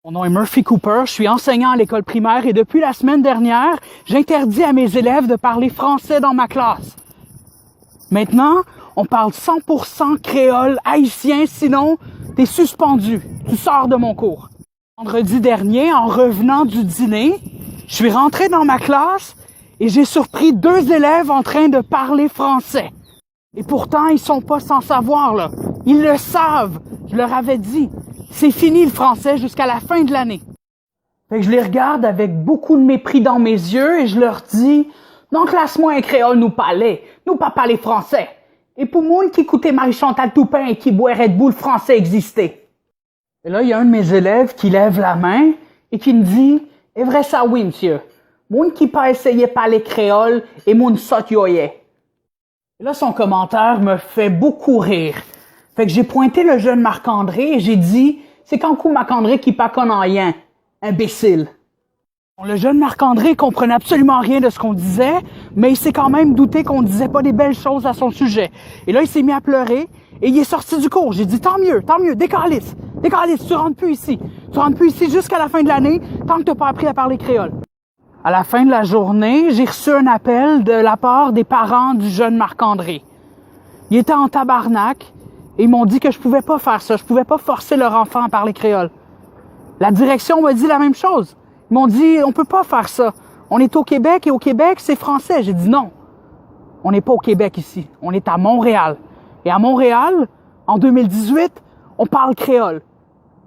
Mon nom est Murphy Cooper, je suis enseignant à l'école primaire et depuis la semaine dernière, j'interdis à mes élèves de parler français dans ma classe. Maintenant, on parle 100% créole haïtien, sinon t'es suspendu, tu sors de mon cours. Vendredi dernier, en revenant du dîner, je suis rentré dans ma classe et j'ai surpris 2 élèves en train de parler français. Et pourtant, ils sont pas sans savoir, là. Ils le savent. Je leur avais dit. C'est fini le français jusqu'à la fin de l'année. Fait que je les regarde avec beaucoup de mépris dans mes yeux et je leur dis, non, classe-moi un créole nous parler français. Et pour moun qui écoutait Marie-Chantal Toupin et qui boit Red Bull français existait. Et là, il y a un de mes élèves qui lève la main et qui me dit, est vrai ça oui, monsieur. Moun qui pas essayé parler créole et moun sot yoye. Et là, son commentaire me fait beaucoup rire. Fait que j'ai pointé le jeune Marc-André et j'ai dit, c'est quand coup Marc-André qui pas connaît rien, imbécile. Le jeune Marc-André comprenait absolument rien de ce qu'on disait, mais il s'est quand même douté qu'on disait pas des belles choses à son sujet. Et là, il s'est mis à pleurer et il est sorti du cours. J'ai dit, tant mieux, décalisse, tu rentres plus ici. Tu rentres plus ici jusqu'à la fin de l'année, tant que t'as pas appris à parler créole. À la fin de la journée, j'ai reçu un appel de la part des parents du jeune Marc-André. Ils étaient en tabarnak et ils m'ont dit que je pouvais pas faire ça. Je pouvais pas forcer leur enfant à parler créole. La direction m'a dit la même chose. Ils m'ont dit, on peut pas faire ça. On est au Québec et au Québec, c'est français. J'ai dit non. On n'est pas au Québec ici. On est à Montréal. Et à Montréal, en 2018, on parle créole.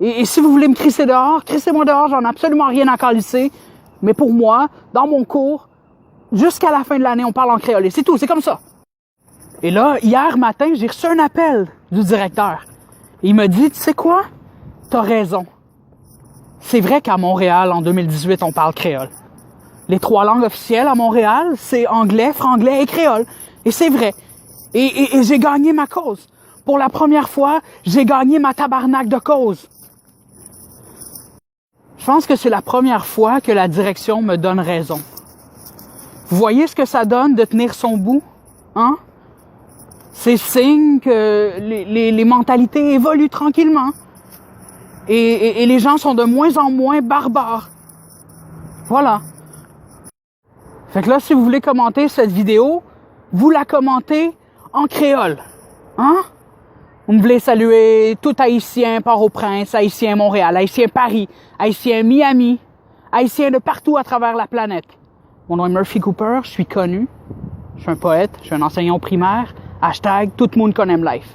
Et si vous voulez me crisser dehors, crissez-moi dehors, j'en ai absolument rien à calisser. Mais pour moi, dans mon cours, jusqu'à la fin de l'année, on parle en créole. Et c'est tout, c'est comme ça. Et là, hier matin, j'ai reçu un appel du directeur. Et il m'a dit, tu sais quoi? T'as raison. C'est vrai qu'à Montréal, en 2018, on parle créole. Les 3 langues officielles à Montréal, c'est anglais, franglais et créole. Et c'est vrai. Et j'ai gagné ma cause. Pour la première fois, j'ai gagné ma tabarnak de cause. Je pense que c'est la première fois que la direction me donne raison. Vous voyez ce que ça donne de tenir son bout? Hein? C'est signe que les mentalités évoluent tranquillement. Et les gens sont de moins en moins barbares. Voilà. Fait que là, si vous voulez commenter cette vidéo, vous la commentez en créole. Hein? Vous voulez saluer tout Haïtien Port-au-Prince, Haïtien Montréal, Haïtien Paris, Haïtien Miami, Haïtien de partout à travers la planète. Mon nom est Murphy Cooper, je suis connu, je suis un poète, je suis un enseignant au primaire, #, tout le monde connaît life.